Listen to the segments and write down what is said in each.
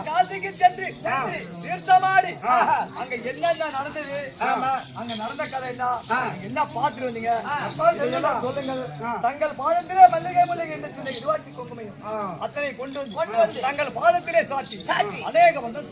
காசிக்கு சென்று தீர்த்தமாடி அங்க என்னென்ன நடந்தது, அங்க நடந்த கதை என்ன பார்த்துட்டு வந்தீங்க சொல்லுங்கள். தங்கள் பாதத்திலே மல்லிகை மல்லிகை என்று சொன்ன இருவாட்சி குங்குமையும் அத்தனை கொண்டு வந்து தங்கள் பாதத்திலே சாட்சி அநேக வந்து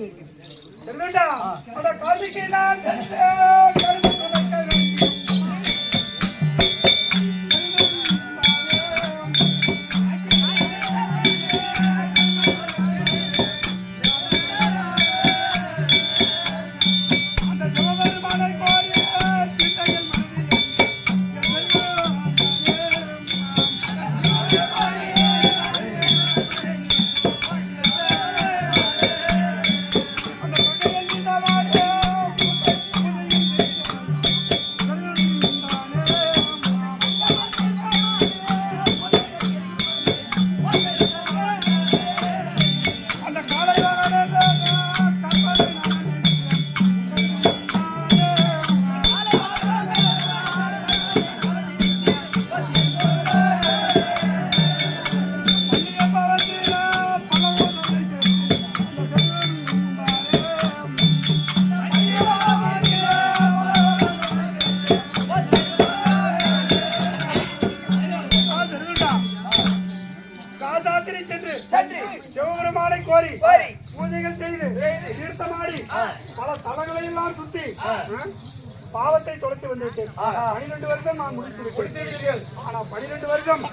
பாவத்தை தொலைத்து வந்துவிட்டேன். 12 வருஷம் நான் முடித்திருக்கிறேன். ஆனா 12 வருஷம்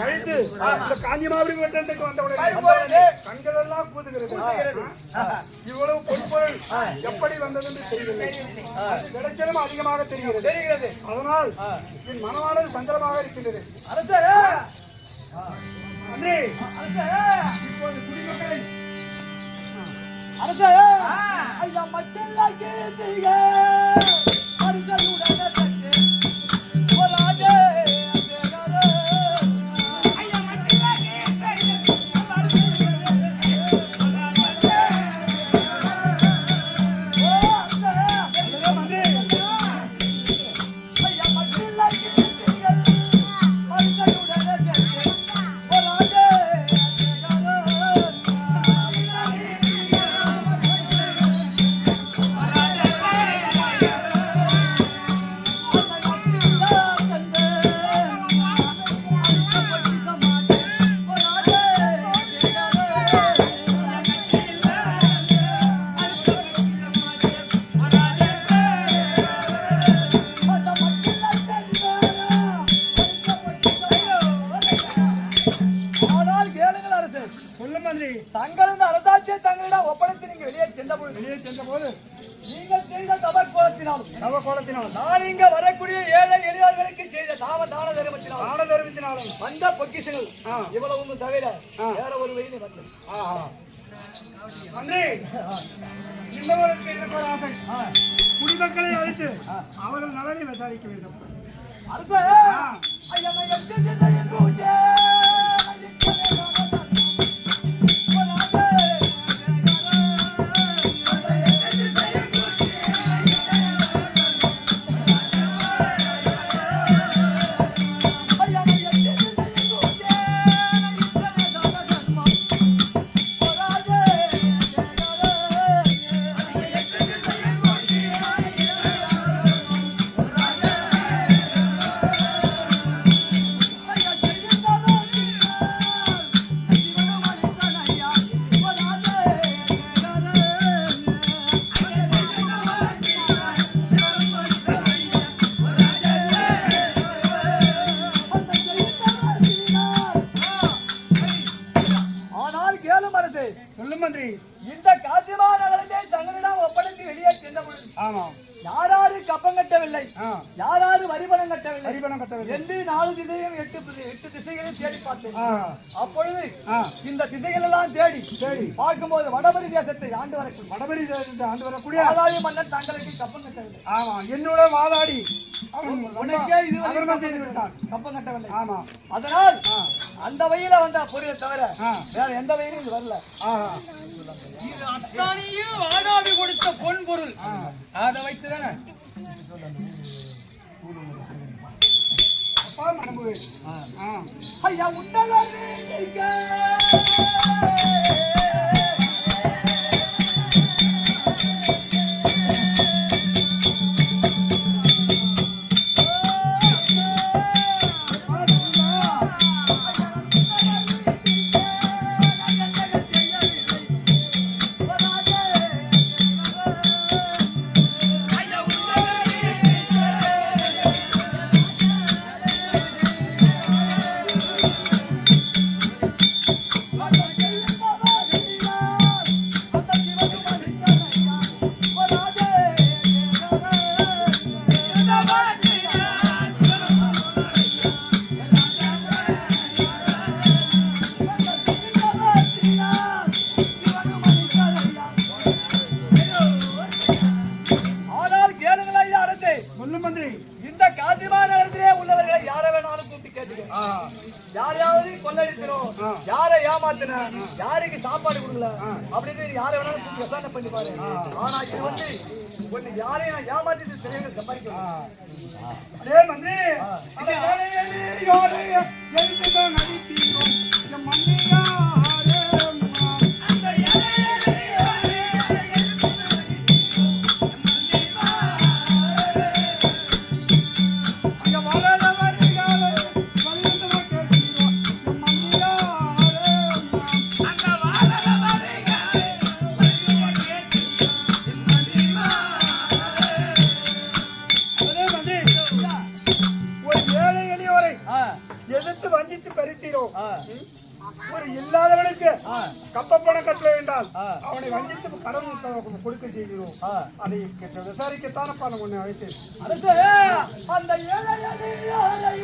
கழித்து இந்த காஞ்சிமாவடி வட்டத்துக்கு வந்தவுடனே கண்கள் எல்லாம் கூதுகிறது. இவ்வளவு பொறுப்பொருள் எப்படி வந்தது என்று தெரியவில்லை. கிடைச்சதும் அதிகமாக தெரிகிறது. அதனால் என் மனமானது சந்திரமாக இருக்கின்றது. இப்போது குடிமக்களை ஐயா மக்கள் தங்களது அரசாட்சியை தங்களிடம் ஒப்படைத்து நீங்க வெளியே சென்ற போது நீங்கள் செய்த தவக்கோலத்தினாலும் நான் இங்க வரக்கூடிய ஏழை எளியவர்களுக்கு செய்த தான தர்மத்தினாலும் வந்த பொக்கிஷங்கள் இவ்வளவு தவிர வேற ஒரு வழியில் வந்து குடிமக்களை அழைத்து அவர்கள் நலனை விசாரிக்க வேண்டும். இந்த காசிமா நகரத்தை தங்களிடம் ஒப்படைத்து வெளியே சென்ற பொழுது யாராரு கப்பம் கட்டவில்லை, யாராரு வரிபணம் கட்டவில்லை என்று 4 திசையும் 8 திசைகளையும் தேடி பார்த்தேன். அப்பொழுது இந்த திசைகள் எல்லாம் தேடி பார்க்கும்போது வடபரி தேசத்தை ஆண்டு வரக்கூடிய வாதாடி மன்னன் தங்களுக்கு கப்பம் கட்டவில்லை. ஆமா, என்னோட வாதாடி கப்பம் கட்டவில்லை. ஆமா, அதனால் அந்த வழியில வந்த பொருளை தவிர வேற எந்த வழியிலும் இது வரல. அத்தானியும் வாதாடி கொடுத்த பொன் பொருள் அதை வைத்துதானே ஐயா உண்டக யாரை ஏமாத்தின, யாருக்கு சாப்பாடு கொடுக்கல அப்படின்னு யாரை வேணாலும் கூப்பிட்டு விசாரணை பண்ணி பாரு. ஆனா இது வந்து ஒண்ணு யாரையும் ஏமாத்திட்டு தெரியும் சம்பாதிக்கலாம். அதே மாதிரி அந்த வேலையோடு எழுத்துதான் நடித்தீரும் என் மண்ணியாரே அந்த அங்க வளர வருகாலே வல்லந்தவ கேட்டீரும் என் மண்ணியாரே அங்க வளர வருகாலே வல்லந்தவ கேட்டீரும் என் மண்ணியாரே. அதே மாதிரி ஒரு ஏழை எளியோரை எதிர்த்து வஞ்சித்து பறித்தீரோ, ஒரு இல்லாதவனுக்கு கப்ப பணம் கட்ட என்றால் அவனை வஞ்சித்து கடன் கொடுக்க செய்கிறோம். அதை விசாரிக்கத்தானப்பா நான் ஒண்ணு அழைத்தேன். அடுத்து அந்த ஏழை எளியோரை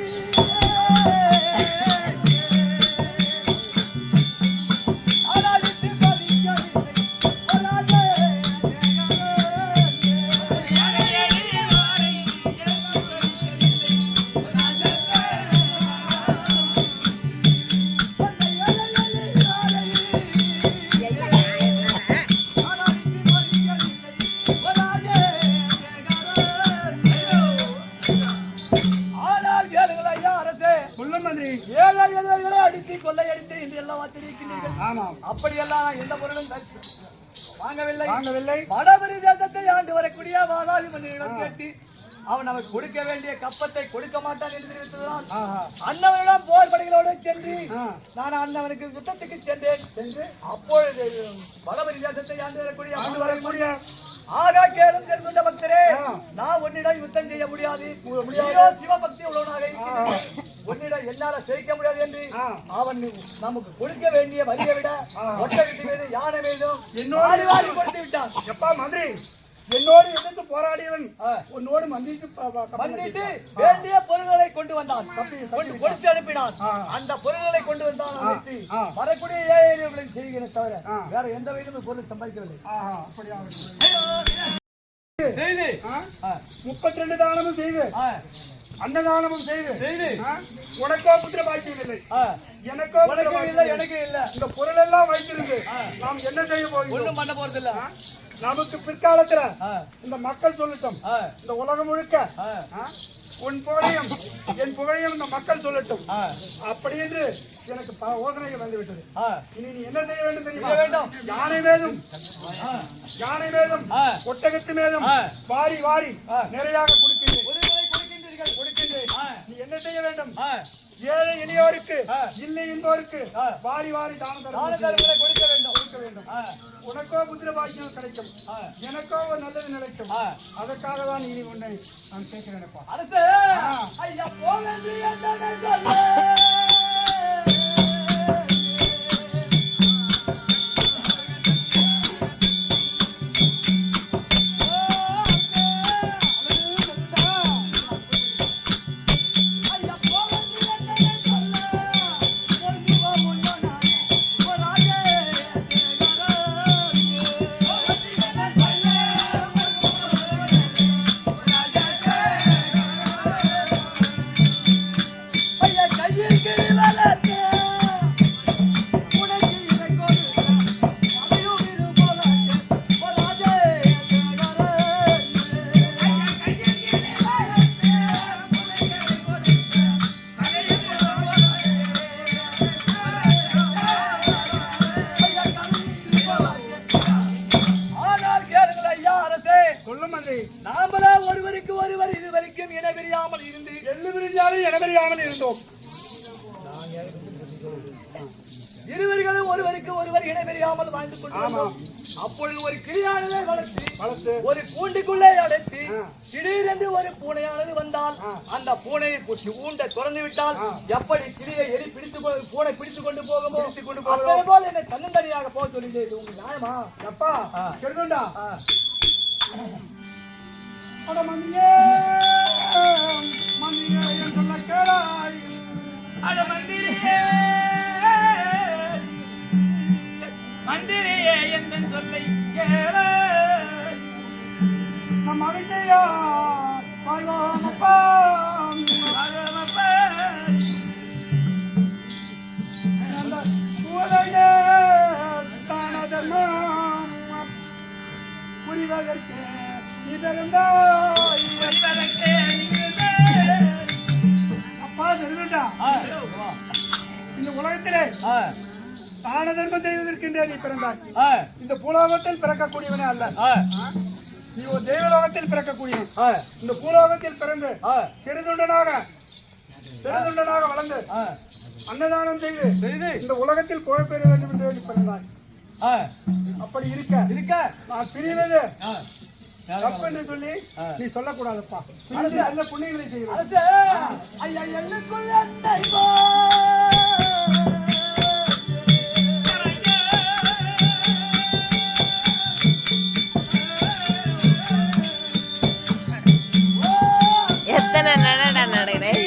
அப்படியெல்லாம் எந்த பொருளும் வாங்கவில்லை. வடபரி தேசத்தை ஆண்டு வரக்கூடிய வாதாபி மன்னனிடம் கேட்டு அவன் அவன் கொடுக்க வேண்டிய கப்பத்தை கொடுக்க மாட்டான் என்று தெரிவித்ததுதான் அண்ணவனிடம் போர் படைகளோடு சென்று நான் அண்ணவனுக்கு யுத்தத்துக்கு சென்று அப்பொழுது வடபரி தேசத்தை ஆண்டு வரக்கூடிய ஆகா கேளும் தெரிந்த பக்தரே, நான் உன்னிடம் யுத்தம் செய்ய முடியாது, சிவபக்தி உள்ளவனாக உன்னிடம் என்னால ஜெயிக்க முடியாது என்று அவன் நமக்கு கொடுக்க வேண்டிய வரியை விட ஒட்டகத்து மீது யானை மீதும் என்னோடு கொடுத்து விட்டான். எப்பா மந்திரி, என்னோடு எதிர்த்து போராடியவன் உன்னோடு மன்னிட்டு வேண்டிய பொருள்களை கொண்டு வந்தான், கொடுத்து அனுப்பினான். அந்த பொருள்களை கொண்டு வந்தான் வரக்கூடிய ஏழைகளை செய்கிறேன் தவிர வேற எந்த வகையிலும் பொருள் சம்பாதிக்கவில்லை. 32 தானமும் செய்து அன்னதானமும் செய்து உனக்கோ புத்திர பாக்கியம் இல்லை, எனக்கோ இல்லை, எனக்கு இல்ல. இந்த பொருள் எல்லாம் வைத்திருந்து நாம் என்ன செய்ய போகிறோம்? ஒண்ணும் பண்ண போறது இல்ல. நமக்கு பிற்காலத்துல இந்த மக்கள் சொல்லட்டும், இந்த உலகம் முழுக்க உன் புகழையும் என் புகழையும் இந்த மக்கள் சொல்லட்டும் அப்படி என்று எனக்கு யோசனைகள் வந்துவிட்டது. இனி நீ என்ன செய்ய வேண்டும் தெரியுமா? யானை மேலும் ஒட்டகத்து மேலும் வாரி வாரி நிறையாக கொடுக்கின்றேன். நீ என்ன செய்ய வேண்டும்? ஏழை எளியோருக்கு இல்லை என்போருக்கு வாரி வாரி தானம் கொடுக்க வேண்டும். உனக்கோ புத்திர பாக்கியம் கிடைக்கும், எனக்கோ ஒரு நல்லது நினைக்கும். அதற்காக தான் நீ உன்னை நான் கேட்கிறேன். அடுத்து ஐயா போக நாமளா ஒருவருக்கு ஒருவர் இது வரைக்கும் இனவெறியாமல் இருந்து இனவெறியாமல் இருந்தோம். இருவர்களும் ஒருவருக்கு ஒருவர் இனவெறியாமல் வாழ்ந்து கொண்டோம். அப்பொழுது ஒரு கிளியானதை வளர்த்து ஒரு கூண்டுக்குள்ளே அடைத்து திடீரென்று ஒரு பூனையானது வந்தால் அந்த பூனையை ஊண்ட திறந்து விட்டால் எப்படி கிளியை எலி பூனை பிடித்து கொண்டு போகுமோ அதே போல் என்னை தன்னந்தனியாக போக சொல்லிட்டு இது உங்க நியாயமா? எப்பா கெடுதுண்டா அட மந்தியே என் சொல்ல கேளாய். அட மந்திரியே எந்த சொல்லை கேளாய். நம் அழைக்கையா வாழ்வாமப்பா அந்த உலகே தானதர்மம் புரிவதற்கு இதருந்தாய் அப்பா சொல்லுடா இந்த உலகத்திலே தான தர்மம் செய்வதற்கென்றே நீ பிறந்தாய். இந்த பூலோகத்தில் பிறக்கக்கூடியவனே அல்ல, நீ ஒரு தெய்வலோகத்தில் பிறக்கக்கூடியவன். இந்த பூலோகத்தில் பிறந்து சிறுதுண்டனாக வளர்ந்து அன்னதானம் செய்து இந்த உலகத்தில் புகழ் பெற வேண்டும் என்று நீ பிறந்தாய். அப்படி இருக்க நான் பிரிவது தப்பு என்று சொல்லி நீ சொல்லக்கூடாதுப்பா. நல்ல புண்ணியங்களை செய்வது எத்தனை நடடா நடக்கிறேன்.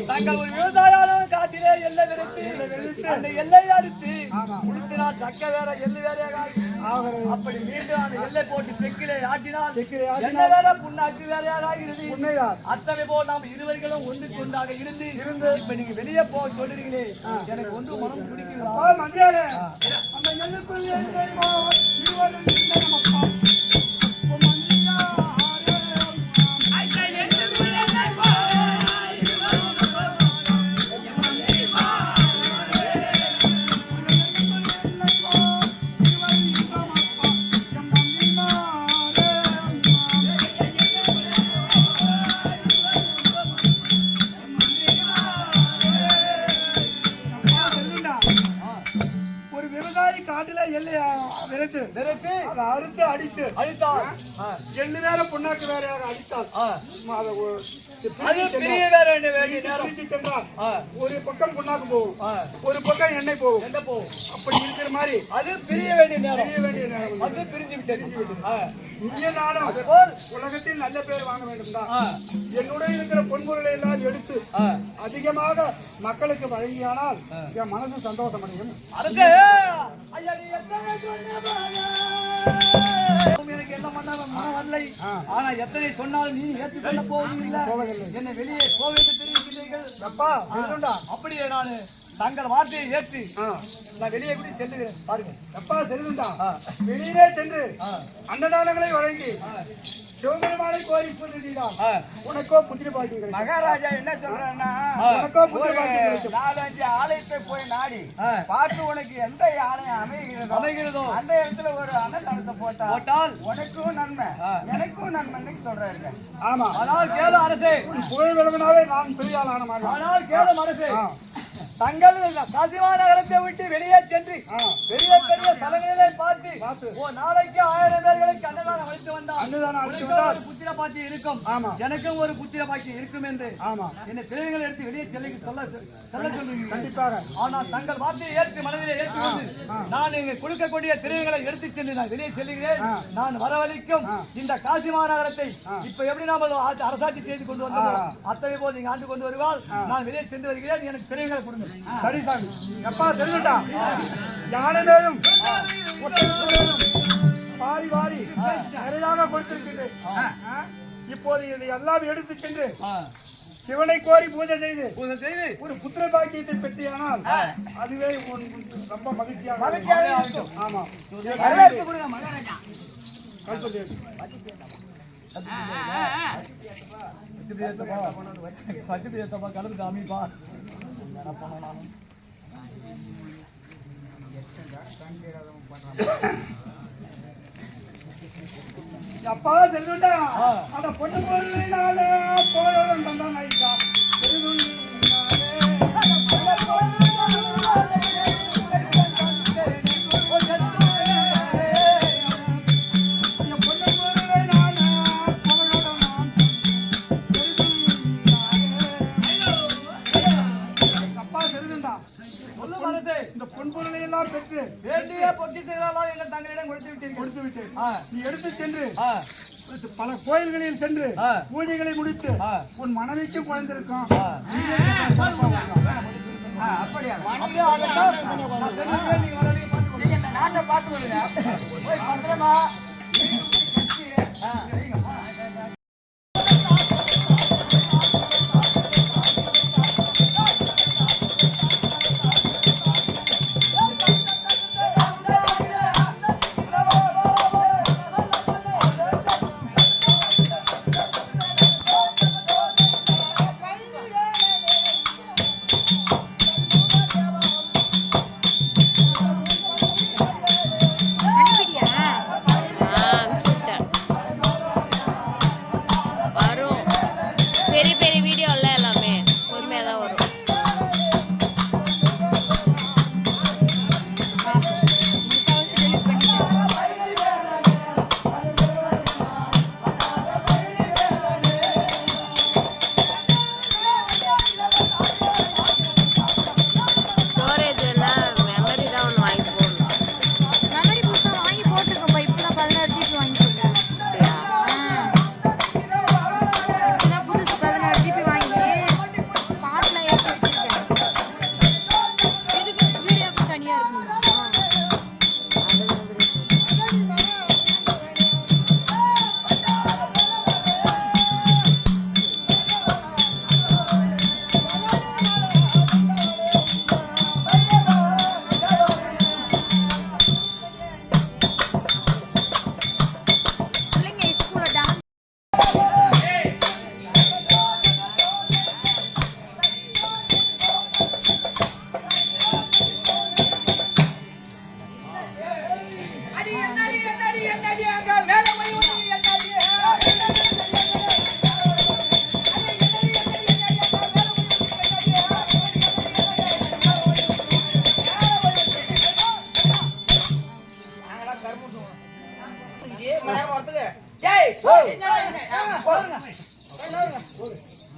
தங்கள் ஒரு விவசாயம் காட்டிலே எல்லை விரித்து அந்த எல்லை அறுத்து முடித்தினால் தக்க வேற எள்ளு வேறையாக அப்படி மீண்டும் அந்த எல்லை போட்டு செக்கிலே ஆட்டினால் எல்லை வேற புண்ணாக்கு வேறையாக ஆகிறது. அத்தனை போல் நாம் இருவர்களும் ஒன்றுக்கு ஒன்றாக இருந்து இப்ப நீங்க வெளியே போக சொல்றீங்களே, எனக்கு ஒன்று மனம் பிடிக்கிறா. எள்ளு வேற புண்ணாக்கு வேறையாக அடித்தால் ஒரு பக்கம் புண்ணாக்கு போகும், ஒரு பக்கம் எண்ணெய் போகும். அப்படி இருக்கிற மாதிரி அது பிரிய வேண்டிய நேரம் அது பிரிஞ்சு விட்டது. நானும் உலகத்தில் நல்ல பேர் வாங்க வேண்டும் தான் என்னுடைய இருக்கிற பொன்பொருளை எல்லாம் எடுத்து அதிகமாக மக்களுக்கு வழங்கியானால் என் மனசு சந்தோஷம் அடையும். எனக்கு என்ன பண்ண மனம் வரலை. ஆனா எத்தனை சொன்னாலும் நீ ஏற்றுக்கொள்ள போவதில்லை. என்னை வெளியே போக என்று தெரிவிக்கிறீர்கள். அப்படியே நான் தங்கள் வார்த்தையை ஏற்று நான் வெளியே கூட செல்லுகிறேன். பாருங்க எப்பா செல்லுண்டா வெளியிலே சென்று அன்னதானங்களை வழங்கி சிவபெருமானை கோரி புரிஞ்சுதான் உனக்கோ புத்திர பாக்கியம். மகாராஜா என்ன சொல்றேன்னா, உனக்கோ புத்திர பாக்கியம். 4-5 ஆலயத்தை போய் நாடி பார்த்து உனக்கு எந்த ஆலயம் அமைகிறதோ அந்த இடத்துல ஒரு அன்னதானத்தை போட்டால் உனக்கும் நன்மை எனக்கும் நன்மைன்னு சொல்றாரு. ஆமா, ஆனால் கேளு அரசே, புகழ் விளம்பினாவே நான் பெரிய ஆளான மாதிரி. ஆனால் கேளு அரசே, தங்கள் காசிமா நகரத்தை விட்டு வெளியே சென்று பெரிய பெரிய தலங்களிலே பார்த்து நாளைக்கு 1000 பேர்களுக்கு அன்னதானம் அளித்து வந்தால் புத்திர பாக்கியம் இருக்கும், எனக்கும் ஒரு புத்திர பாக்கியம் இருக்கும் என்று என்னை பிள்ளைகளை எடுத்து வெளியே சொல்ல சொல்லுங்க. கண்டிப்பாக. ஆனால் தங்கள் வார்த்தையை ஏற்று மனதிலே ஏற்றுக்கொண்டு நான் இங்கு கொடுக்கக்கூடிய திரைகளை எடுத்து சென்று நான் வெளியே செல்லுகிறேன். நான் வரவழைக்கும் இந்த காசி மாநகரத்தை இப்ப எப்படி நாம அரசாட்சி செய்து கொண்டு வந்தோம் அத்தனை போல் நீங்க ஆண்டு கொண்டு வருவாள். நான் வெளியே சென்று வருகிறேன், எனக்கு திரைகளை கொடுங்க. சரி சாமி, எப்பா தெரிஞ்சுட்டா யானை மேலும் வாரி வாரி நிறையாக கொடுத்திருக்கின்றேன். இப்போது இதை எல்லாம் எடுத்து சென்று சிவனை கோரி பூஜை செய்து ஒரு புத்திர பாக்கியத்தை பெற்றியானால் அதுவே ரொம்ப மகிழ்ச்சியாக இருக்கும். ஆமா, கடந்து காமிப்பா. அப்பா செல்லுண்டா அந்த பொண்ணு பொருளினாலே போயோம் தந்தான் ஐயா பொருளை எல்லாம் பெற்று வேண்டிய பொக்கிஷங்களெல்லாம் எங்கள் தங்களிடம் கொடுத்து விட்டேன். நீ எடுத்து சென்று பல கோயில்களில் சென்று பூஜைகளை முடித்து உன் மனைவிக்கு குழந்திருக்கும். அப்படியா அப்படியே ஆகட்டும். நான் சென்று நீங்க வரலையே பார்த்து நீங்க இந்த நாட்டை பார்த்து விடுங்க. போய் பத்திரமா அனுப்பிட்டேன். வரும் பெரிய பெரிய வீடியோல எல்லாமே பொறுமையாக தான் வரும். ஸ்டோரேஜ் எல்லாம் மெமரி தான் ஒன்று வாங்கி போடணும். மெமரி புதுசா வாங்கி போட்டுருக்கோம்ப்பா. இப்பதான் 16 GB வாங்கி போட்டேன். அப்படியா? இப்பதான் புதுசு 16 GB வாங்கி பாட்டுலாம் ஏற்றி வச்சிருக்கேன். இதுக்கு வீடியோக்கு தனியா இருக்குங்களா? பிள்ளைங்க ஸ்கூல்ல டான்ஸ்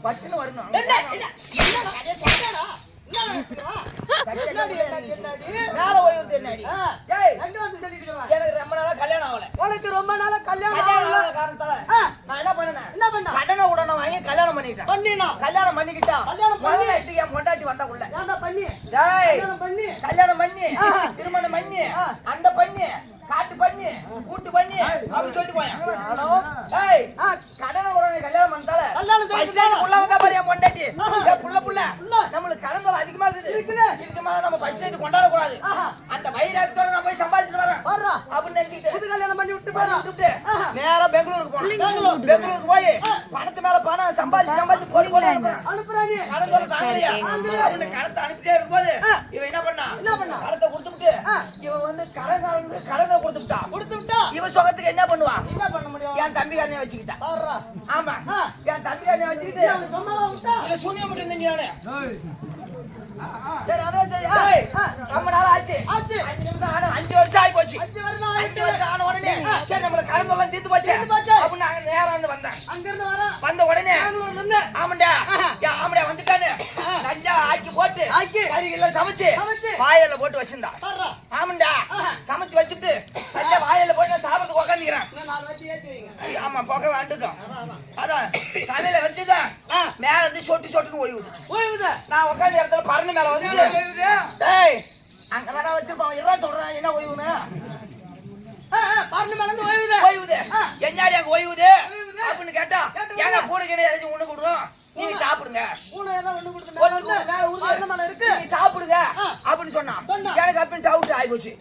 பட்டுன்னு வரணும். மேல ஓய்வு என்னடி? எனக்கு ரொம்ப நாளா கல்யாணம் ஆகல. உனக்கு ரொம்ப நாளா கல்யாணம் கல்யாணம் ஆகல. ஆகாத காரணத்தால நான் என்ன பண்ணேன்? என்ன பண்ண? கடனை உடனே வாங்கி கல்யாணம் பண்ணிக்கிட்டேன். பண்ணினா கல்யாணம் பண்ணிக்கிட்டா கல்யாணம் பண்ணி- பதினெட்டுக்கு என் பொண்டாட்டி வந்தா உள்ள. ஏன்டா பண்ணி டேய், கல்யாணம் பண்ணி கல்யாணம் பண்ணி திருமணம் பண்ணி அந்த பண்ணி காட்டு பண்ணி கூட்டு பண்ணி அப்படின்னு சொல்லிட்டு போயேன். டேய், கடனை உடனே கல்யாணம் பண்ணதால கல்யாணம் செய்து first night உள்ள வந்தா பாரு என் பொண்டாட்டி. ஏய், புள்ள நம்மளுக்கு கடன் தொல்லை அதிகமா இருக்குது. இதுக்கு மேல நம்ம ஃபர்ஸ்ட் நைட் கொண்டாட கூடாது. அந்த வைராகத்தோட நான் போய் சம்பாதிச்சுட்டு வரேன் வர்றா அப்படின்னு நினைச்சிட்டு புது கல்யாணம் பண்ணி விட்டு போறா. விட்டுட்டு நேரா பெங்களூருக்கு போனோம். பெங்களூருக்கு போய் பணத்து மேல பணம் சம்பாதிச்சு போடி போடி அனுப்புறேன். அனுப்புறா நீ. கடன் தொல்லை தாங்கலையா? அவனுக்கு கடத்தை அனுப்பிட்டே இருக்கும்போது இவன் என்ன பண்ணா? கடத்தை கொடுத்துட்டு இவன் வந்து கடனை கொடுத்துட்டா இவன் சுகத்துக்கு என்ன பண்ணுவான்? என்ன பண்ண முடியும்? என் தம்பிக்காரனை வச்சுக்கிட்டான். வர்றா. ஆமா, என் தம்பிக்காரனை வச்சுக்கிட்டு அவனுக்கு சொன்னவா விட்டா? இல்ல சூனியம் மட்டும் இருந்தானே. சரி அதான் சரி. டேய், ரொம்ப நாள் ஆச்சு. ஆச்சு. 5 வருஷம் ஆகி போச்சு. 5 வருஷம் 5 ஆயிட்டு. வருஷம் ஆன உடனே சரி நம்மளுக்கு கடன் தொல்லை தீர்த்து போச்சு அப்படின்னு நாங்க நேரா வந்து வந்தேன். அங்க இருந்து வரா. வந்த உடனே பெங்களூர்ல இருந்து ஆமாண்டா ஆமாடா வந்துட்டானு நல்லா ஆக்கி போட்டு கறிகள் சமைச்சு வாயில போட்டு வச்சிருந்தா. வர்றா. ஆமாண்டா சமைச்சு வச்சுட்டு நல்லா வாயில போட்டு நான் சாப்பிட்டு உட்காந்துக்கிறேன். இன்னும் 4 வாட்டி ஏத்தி வைங்க. ஆமா புகை வந்துட்டோம். அதான் சமையல வச்சுதான் மேல இருந்து சொட்டுன்னு ஓய்வுது. ஓய்வுதா. நான் உட்காந்து இடத்துல பறந்து மேல வந்து டேய் அங்க வேணா வச்சிருப்பான். எல்லாம் சொல்றேன் என்ன ஓய்வுன்னு பறந்து மேல ஓய்வுதா. ஓய்வுது என்னடி அங்க ஓய்வுது அப்படின்னு கேட்டா ஏங்க கூட கிடையாது ஒண்ணு கொடுறோம் நீங்க சாப்பிடுங்க. பூனை ஏதோ ஒண்ணு கொடுத்து ஒண்ணு மேல கொடுத்து மேல வந்து உருளை. பறந்து மேல இருக்கு. நீங்க சாப்பிடுங்க அப்படின்னு சொன்னா எனக்கு அப்படின்னு டவுட் ஆகி போச்சு.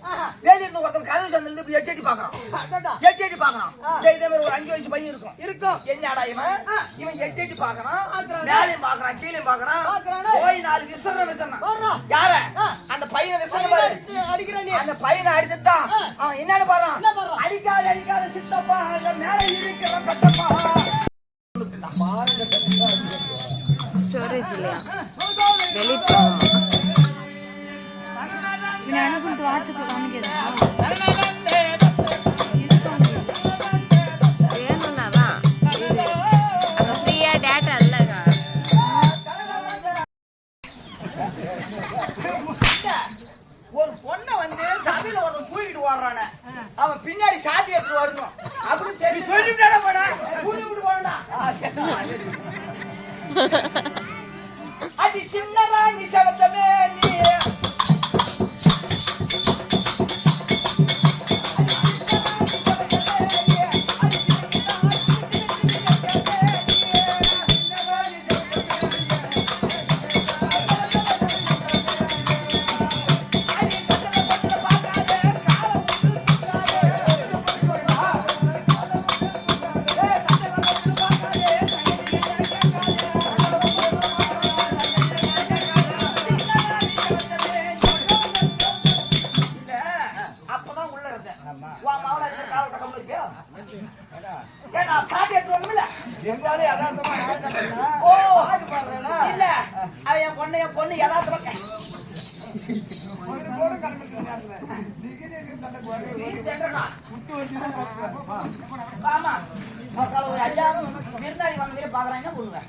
வெளிய இருந்து ஒருத்தன் கதவு சந்தில இப்படி எட்டி பாக்குறான். அடடா. எட்டி பாக்குறான். இதே மாதிரி ஒரு 5 வயசு பையன் இருக்கும். இருக்கும். என்னடா இவன் எட்டி பாக்குறான். பாக்குறான். மேலையும் பாக்குறான் கீழையும் பாக்குறான். பாக்குறானே. போய் 4 விசறான். வர்றா. யார அந்த பையனை விசற பாரு. அடிக்கிற நீ. அந்த பையனை அடிச்சதா அவன் என்னன்னு பாறான். என்ன பாறான்? அடிக்காத சித்தப்பா அந்த மேல இருக்கிற பெத்தப்பா. ஸ்டோரேஜ் இல்லையா? டெலிட் பண்ணணும். இது எனக்கு வாட்ஸ்அப்ல காமிக்கிறதா? வேணும்னா தான் அங்க ஃப்ரீயா டேட்டா இல்லைங்க. ஒரு ஓடுறானே அவன் பின்னாடி சாத்தி எடுத்து வரணும் அப்படி தெரியும் சொல்லிவிட்டாடா போடா கூலிவிட்டு போடா அது சின்னதா நீ சபத்தமே நீ பொண்ணு யதார்த்தமா விருந்தாளி வந்து பாக்குறாங்க பொண்ணுங்க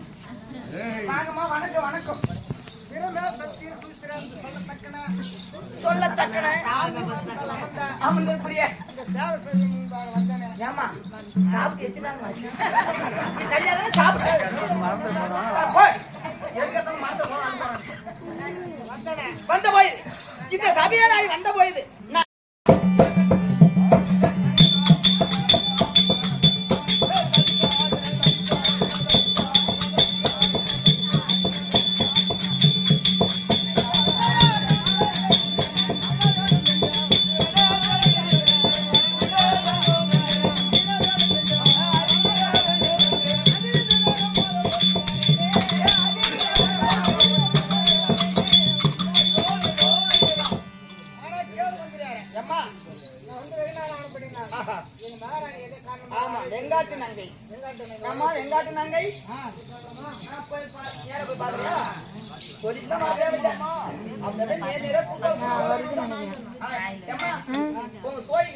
வாங்கம்மா வணக்கம் வணக்கம் சொல்லத்தக்கன அமர்ந்திருப்படியே ஏமா சாப்பிட்டு எத்தனை கல்யாணம் சாப்பிட்டு வந்த போயுது இந்த சபையா நாய் வந்த போயுது வெங்காட்டு நங்கை அம்மா வெங்காட்டு நங்கை போய் பாருங்க சொல்லிட்டு உங்க தோழி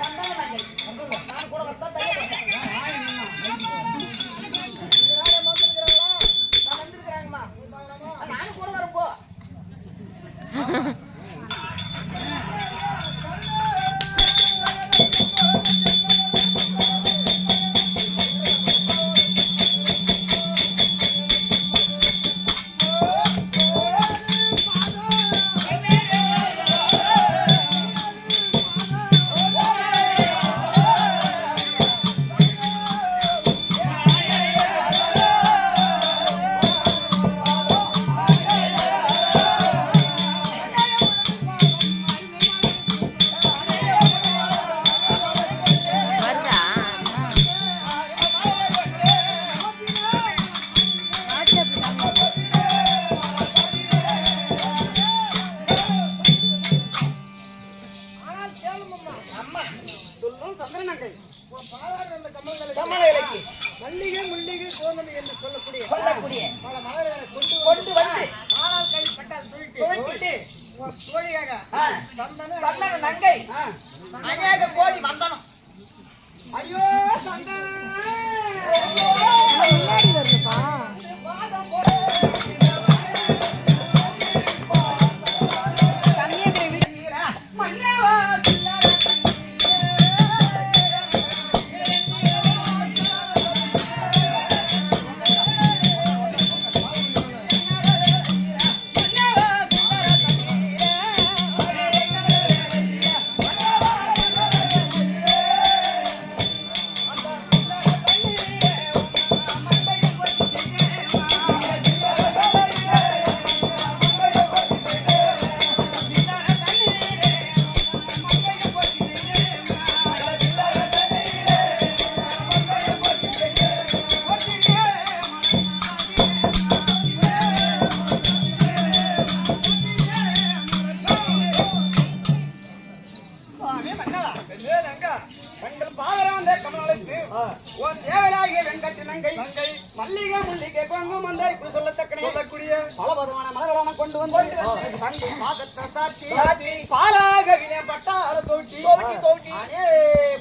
சந்தான நங்கை நான் கூட வந்தா வந்திருக்கிறாங்கம்மா நானும் கூட வரப்போ மல்லிகை முல்லிகை கோமதி என்று சொல்லக்கூடிய பல மலர்களை கொண்டு வந்து ஆனால் கைப்பட்டால் துளிட்டு தோழியாக சந்தன நங்கை அநேக கோடி வந்தனம் ஐயோ சந்தன மல்லிகை முல்லிகை கொங்கு மந்தார் இப்படி சொல்லக்கூடிய பலபதமான மலர்களான கொண்டு வந்து தங்கை பாகத்தை சாட்சி பாலாக வினப்பட்டால தோட்டி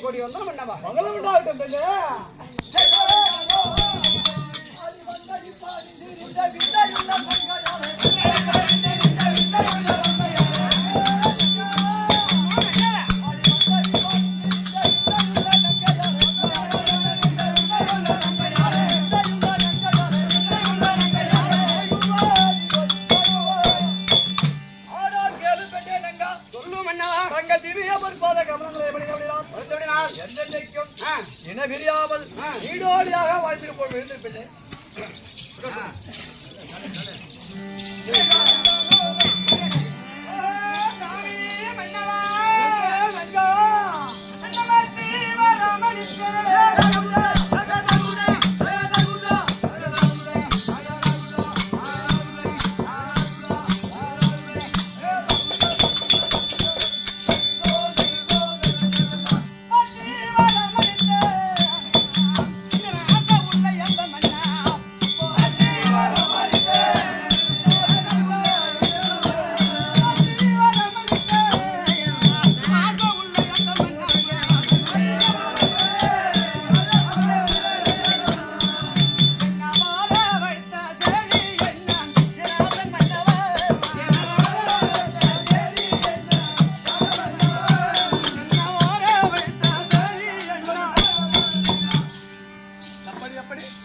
கொடி வந்தோம் மன்னவா மங்களம் உண்டாகட்டும் சொல்லும் என்னவா தங்க திவ்ய பொற்பாத கமலங்களை எப்படி அப்படினால் எந்தெந்தைக்கும் இன பிரியாமல் நீடோடியாக வாழ்ந்திருப்போம் எழுந்திருப்பேன்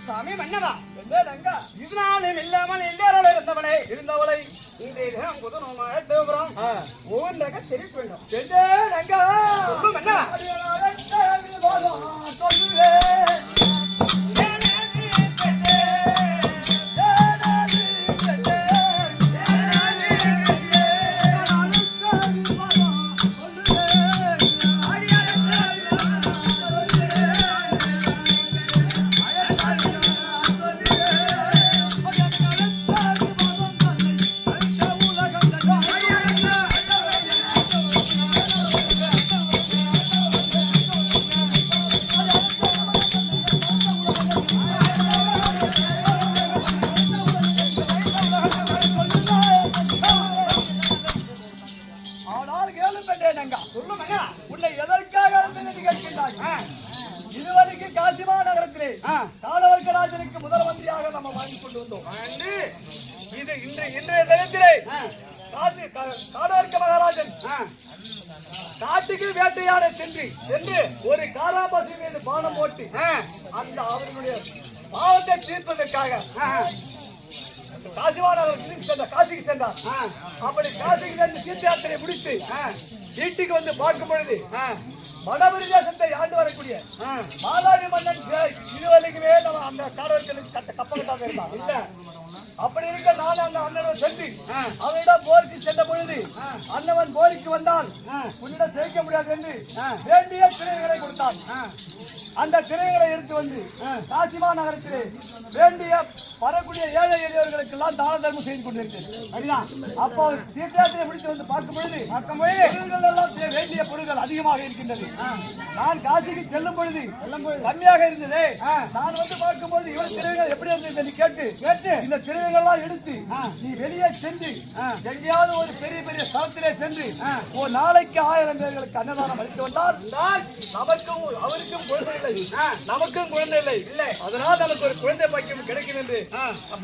சாமி மன்னவா இதனாலும் இல்லாமல் எல்லோரோட இருந்தவளை இன்றைய தினம் புதனும் அழைத்தோபுரம் ஒவ்வொன்றாக தெரிவிக்க வேண்டும் சொல்லும் மன்னவா உன்னை எதற்காக இதுவரைக்கும் காசிமா நகரத்திலே காலவர்க்கராஜனுக்கு முதல் மந்திரியாக நம்ம வாங்கி கொண்டு வந்தோம். இது இன்றைய தினத்திலே காலவர்க்க மகாராஜன் காட்டுக்கு வேட்டையாட சென்று ஒரு காராபாசி மீது பானம் போட்டு அந்த அவர்களுடைய பாவத்தை தீர்ப்பதற்காக காசிக்கு சென்றார். அப்படி காசிக்கு சென்று தீர்த்த யாத்திரை முடித்து வீட்டுக்கு வந்து பார்க்கும் பொழுது வடபிரதேசத்தை ஆண்டு வரக்கூடிய மாதாவி மன்னன் இதுவரைக்குமே நம்ம அந்த காடவர்களுக்கு கப்பகத்தாக இருந்தான். இல்ல அப்படி இருக்க நான் அந்த அண்ணன் சென்று அவனிடம் போருக்கு சென்ற பொழுது அண்ணவன் போருக்கு வந்தால் உன்னிடம் சேர்க்க முடியாது என்று வேண்டிய திரைகளை கொடுத்தான். அந்த திரைகளை எடுத்து வந்து காசிமா நகரத்திலே வேண்டிய வரக்கூடிய ஏழை எளியவர்களுக்கு எல்லாம் தான தர்மம் செய்து கொண்டிருக்கிறது. அப்போ தீர்த்தயாத்திரை முடித்து வந்து பார்க்கும் பொழுது பொருள்கள் எல்லாம் வேண்டிய பொருள்கள் அதிகமாக இருக்கின்றது. நான் காசிக்கு செல்லும் பொழுது கம்மியாக இருந்தது. நான் வந்து பார்க்கும் பொழுது இவன் திரைகள் எப்படி இருந்தது கேட்டு இந்த திரைகள் எல்லாம் எடுத்து நீ வெளியே சென்று எங்கேயாவது ஒரு பெரிய பெரிய ஸ்தலத்திலே சென்று ஒரு நாளைக்கு 1000 பேர்களுக்கு அன்னதானம் அளித்து வந்தால் நமக்கும் அவருக்கும் குழந்தை நமக்கும் குழந்தை இல்லை. அதனால் நமக்கு ஒரு குழந்தை பாக்கியம் கிடைக்கும் என்று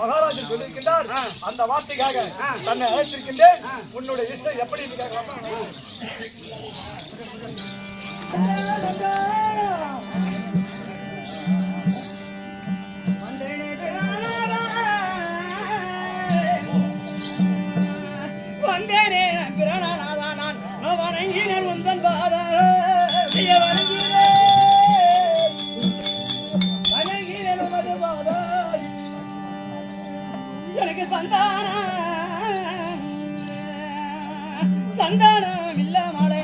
மகாராஜன் சொல்லியிருக்கின்றார். அந்த வார்த்தைக்காக தன்னை அழைத்திருக்கின்றேன். உன்னுடைய இஷ்டம் எப்படி வந்தேனே பிரணானாதா நான் வணங்கினேன் உந்தன் பாத எனக்கு சந்தானம் இல்ல மாலை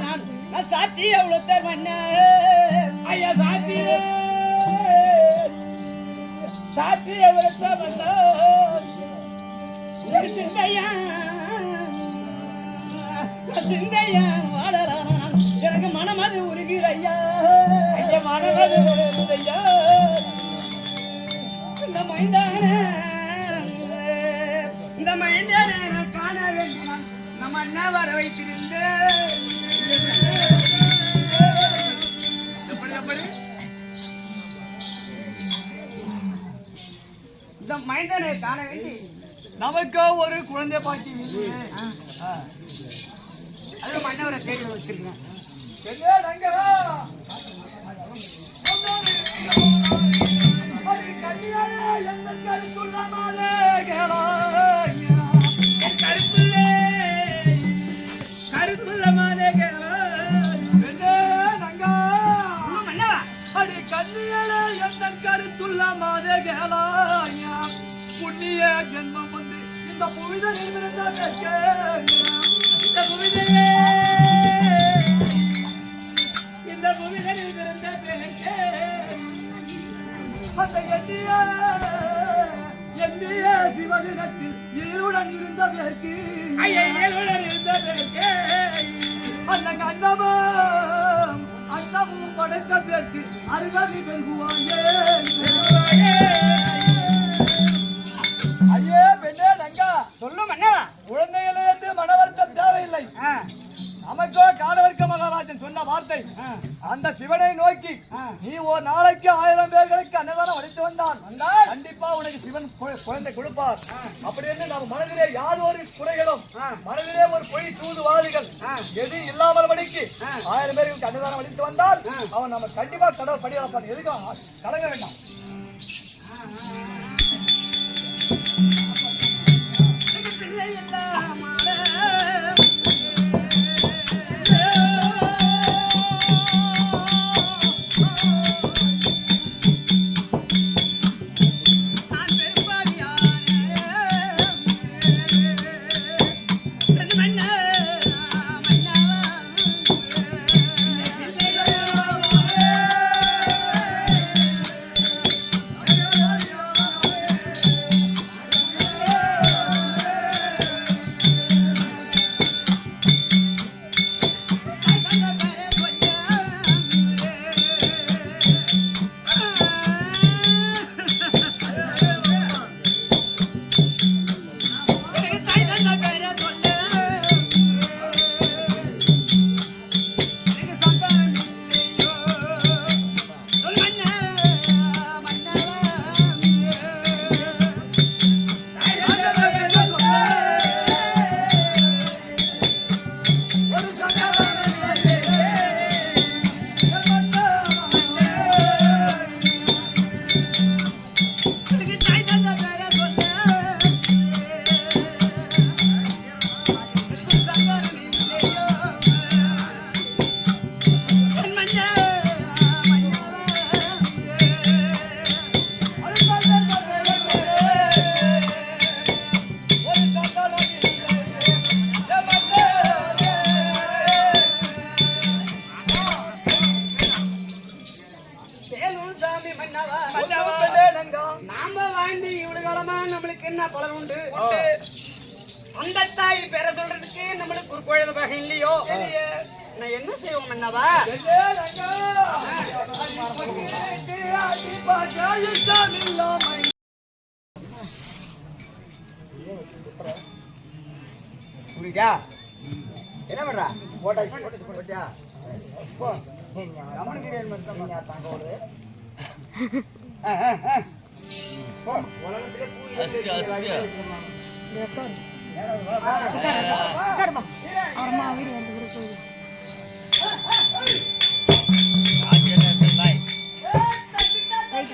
நான் சாட்சி எவ்வளவு மன்ன ஐயா சாட்சி எவ்வளவு மன்ன சிந்தையா வாழலான எனக்கு மனமது உருகிறையா மனமது உருகிறையா இந்த மைந்தான காண வேண்டும் நம்ம அண்ணா வர வைத்திருந்தேன். இந்த மைந்தனை காண வேண்டி நமக்கு ஒரு குழந்தை பாக்கி அது மன்னவரை தேடி வச்சிருக்கேன். கருத்துள்ள மாதே புவிதனில் பிறந்த பெற்று இந்த புவிதனில் பிறந்த பெற்று அந்த எண்ணிய சிவதினத்தில் இருளுடன் இருந்த பேருக்கு அந்த அன்னமும் படைத்த பேருக்கு அருகதி பெருகுவாயே. ஐயே பெண்ணே நங்கா சொல்லும் என்னவா குழந்தைகளே என்று மனவருத்தம் தேவையில்லை. நமக்கோ காலவர்க்க மகாராஜன் சொன்ன வார்த்தை அந்த சிவனை நோக்கி நீ ஒரு நாளைக்கு 1000 பேர்களுக்கு அன்னதானம் அளித்து வந்தான் கண்டிப்பா உனக்கு சிவன் குழந்தை கொடுப்பார் அப்படின்னு நம்ம மனதிலே யார் ஒரு குறைகளும் மனதிலே ஒரு பொய் தூதுவாதிகள் எது இல்லாமல் படிக்கு 1000 பேர்களுக்கு அன்னதானம் அளித்து வந்தால் அவன் நம்ம கண்டிப்பா கடவுள் படி வளர்ப்பான். எதுக்கும் கலங்க வேண்டாம். நாம வாழ்ந்து இவ்வளவு காலமா நம்மளுக்கு என்ன பலன் உண்டு? அந்த தாய் பேர சொல்றதுக்கு நம்மளுக்கு ஒரு குழந்தை பாக இல்லையோ? நான் என்ன செய்வோம் என்னவா? என்ன பண்றா? போட்டியா அம்மா வீடு வந்து Hey!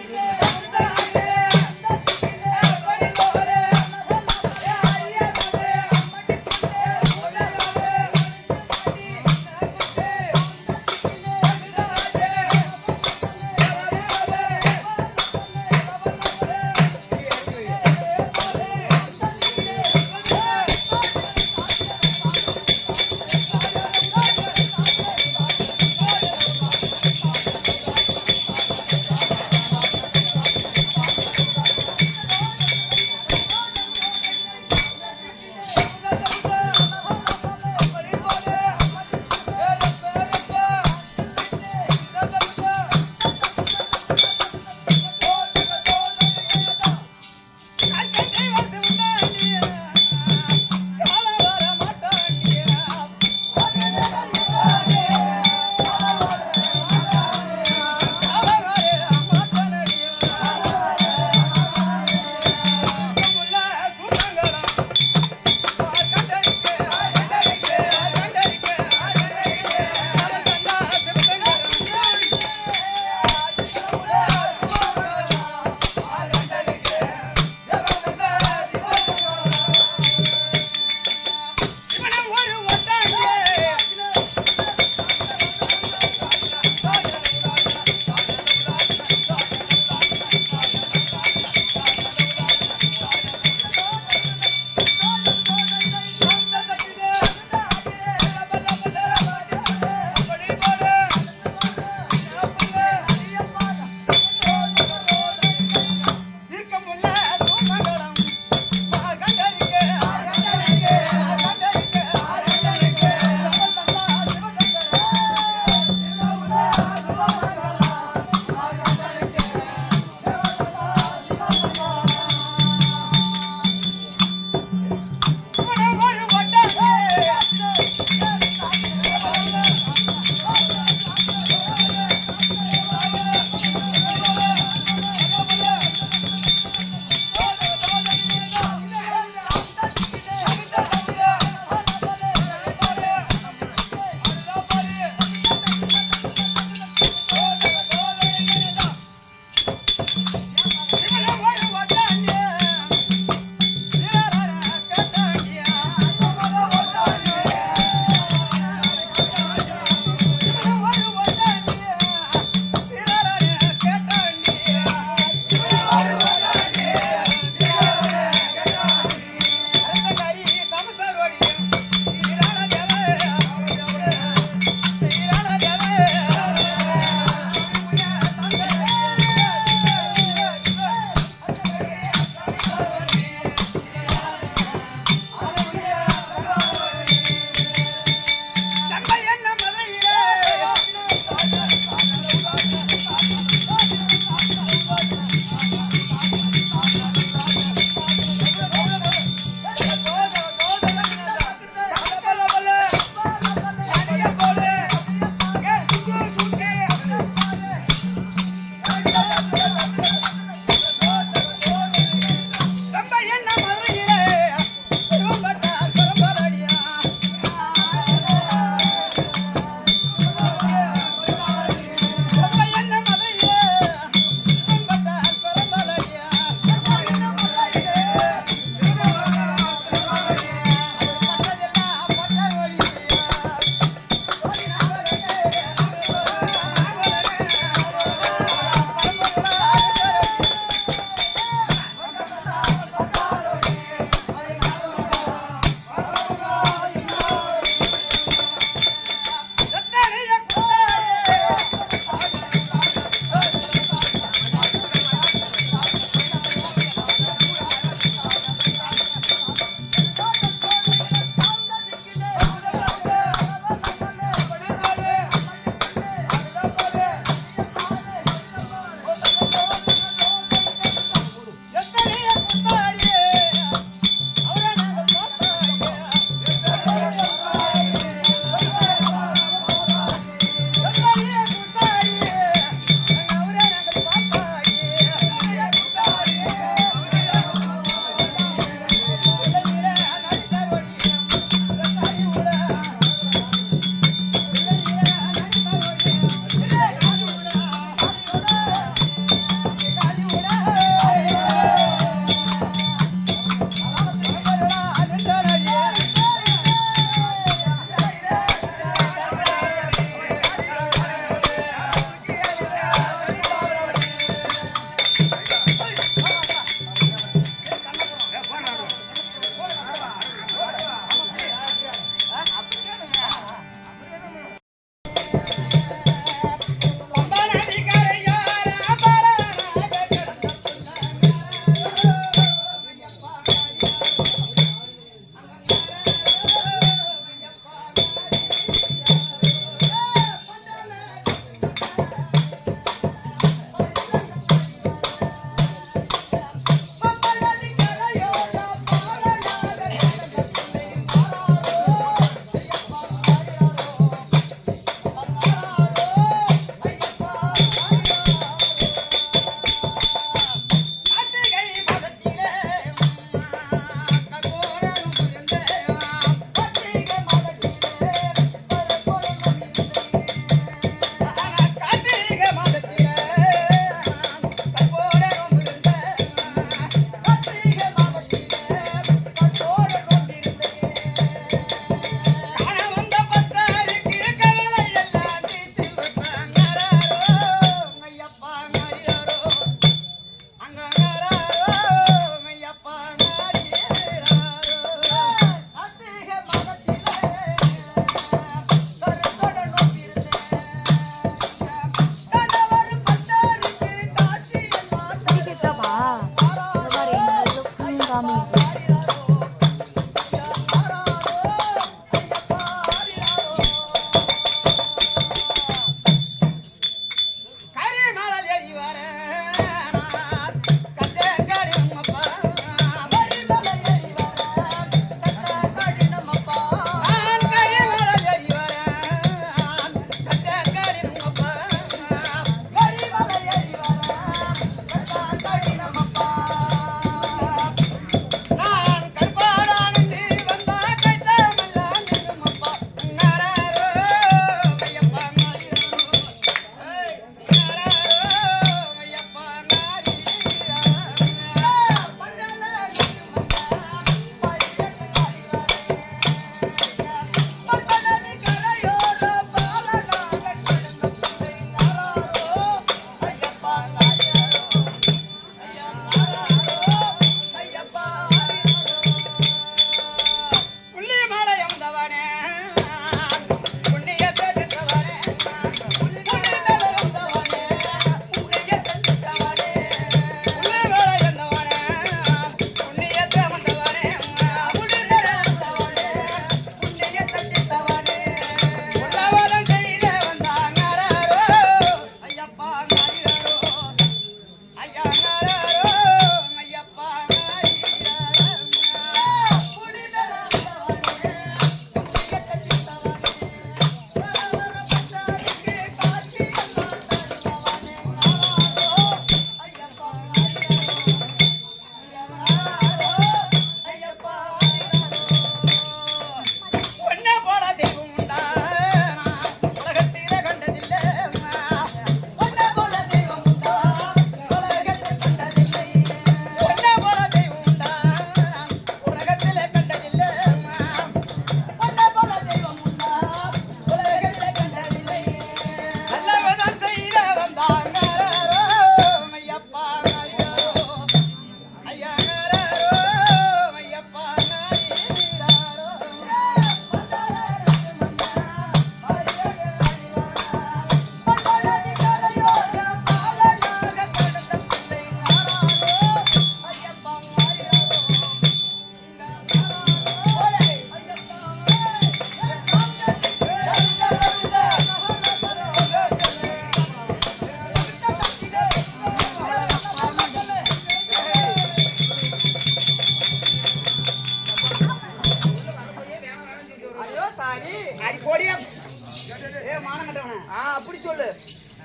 ஏ மானம் கட்டவனே அப்படி சொல்லு.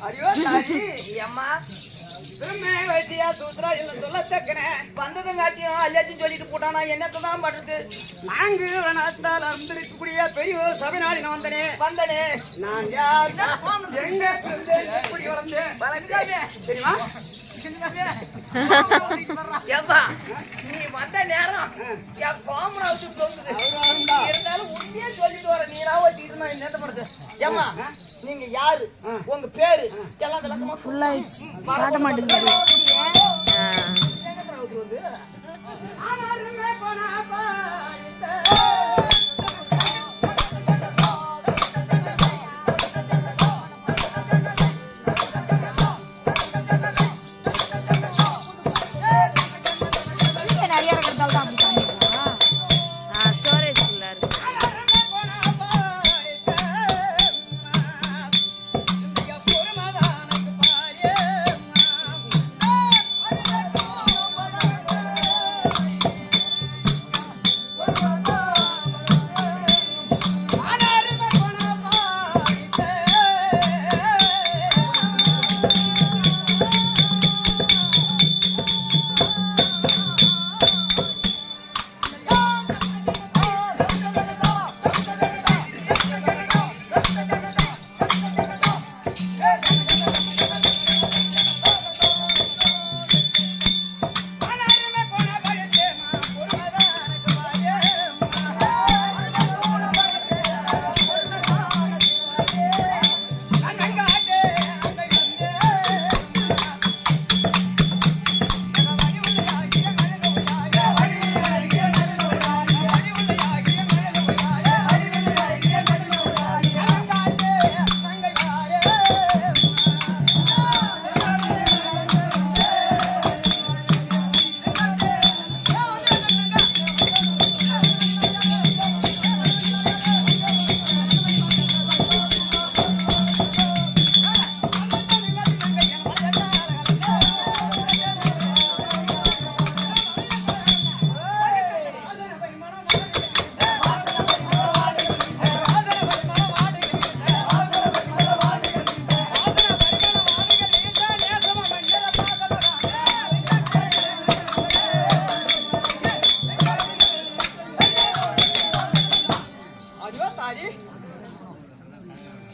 ஐயோ தாடி அம்மா திரும்ப வைத்தியா சூத்ரா இல்ல சொல்லத்தக்கனே வந்ததும் காட்டியும் எல்லாத்தையும் சொல்லிட்டு போட்டானா என்னத்தை தான் பண்றது? நான்கு வனத்தால் அமர்ந்திருக்கக்கூடிய பெரிய ஒரு சபை நாடி நான் வந்தனே நான் யார் எங்க பிறந்தேன், எப்படி வளர்ந்தேன் தெரியுமா? ஏப்பா நீ வந்த நேரம் என் கோமனாவுக்கு தோங்குது. இருந்தாலும் உண்மையே சொல்லிட்டு வர நீரா வச்சுக்கிட்டு நான் என்ன பண்றது? ஏம்மா நீங்க யாரு, உங்க பேரு எல்லாம் விளக்கமா ஃபுல் ஆயிடுச்சு காட்ட மாட்டேங்குது நிறைய இருக்கிறதால தான் அப்படி பண்ணிருக்கா. ஸ்டோரேஜ் ஃபுல்லா இருக்கு.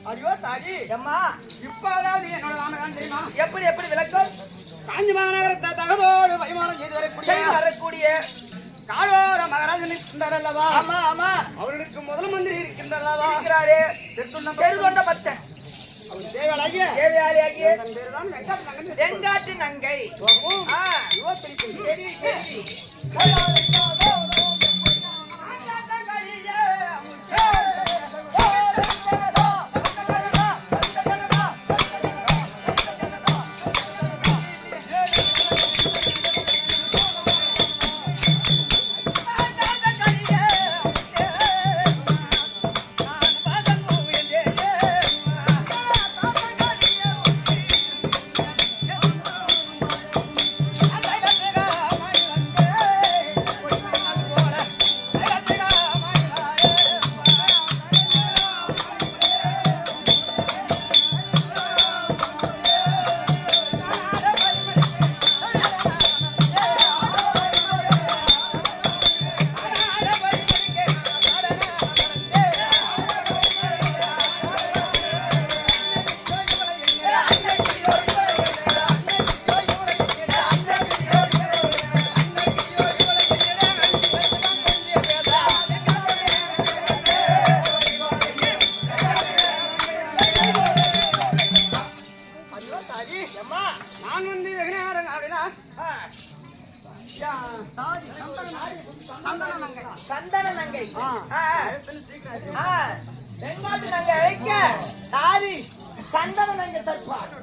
ஐயோ தாஜி அம்மா இப்போதாவது என்னோட நாமதான் தெரியுமா? எப்படி எப்படி விளக்கம்? காஞ்சி மாநகரத்தை தகதோடு பரிமாணம் செய்து வரக்கூடிய காலோர மகராஜன் இருக்கின்றார் அல்லவா? ஆமா ஆமா அவர்களுக்கு முதல் மந்திரி இருக்கின்றல்லவா? இருக்கிறாரு. செருதொண்ட பத்தன் அவர் தேவையாகிய தேவையாளியாகிய தன் பேர் தான் வெங்காட்டு நங்கை. சரி சரி நான் வந்து வெகு நேரம் அப்படின்னா சந்தன நங்கை வெங்காட்டு நங்கை அழைக்க தாதி சந்தன நங்கை தற்பார்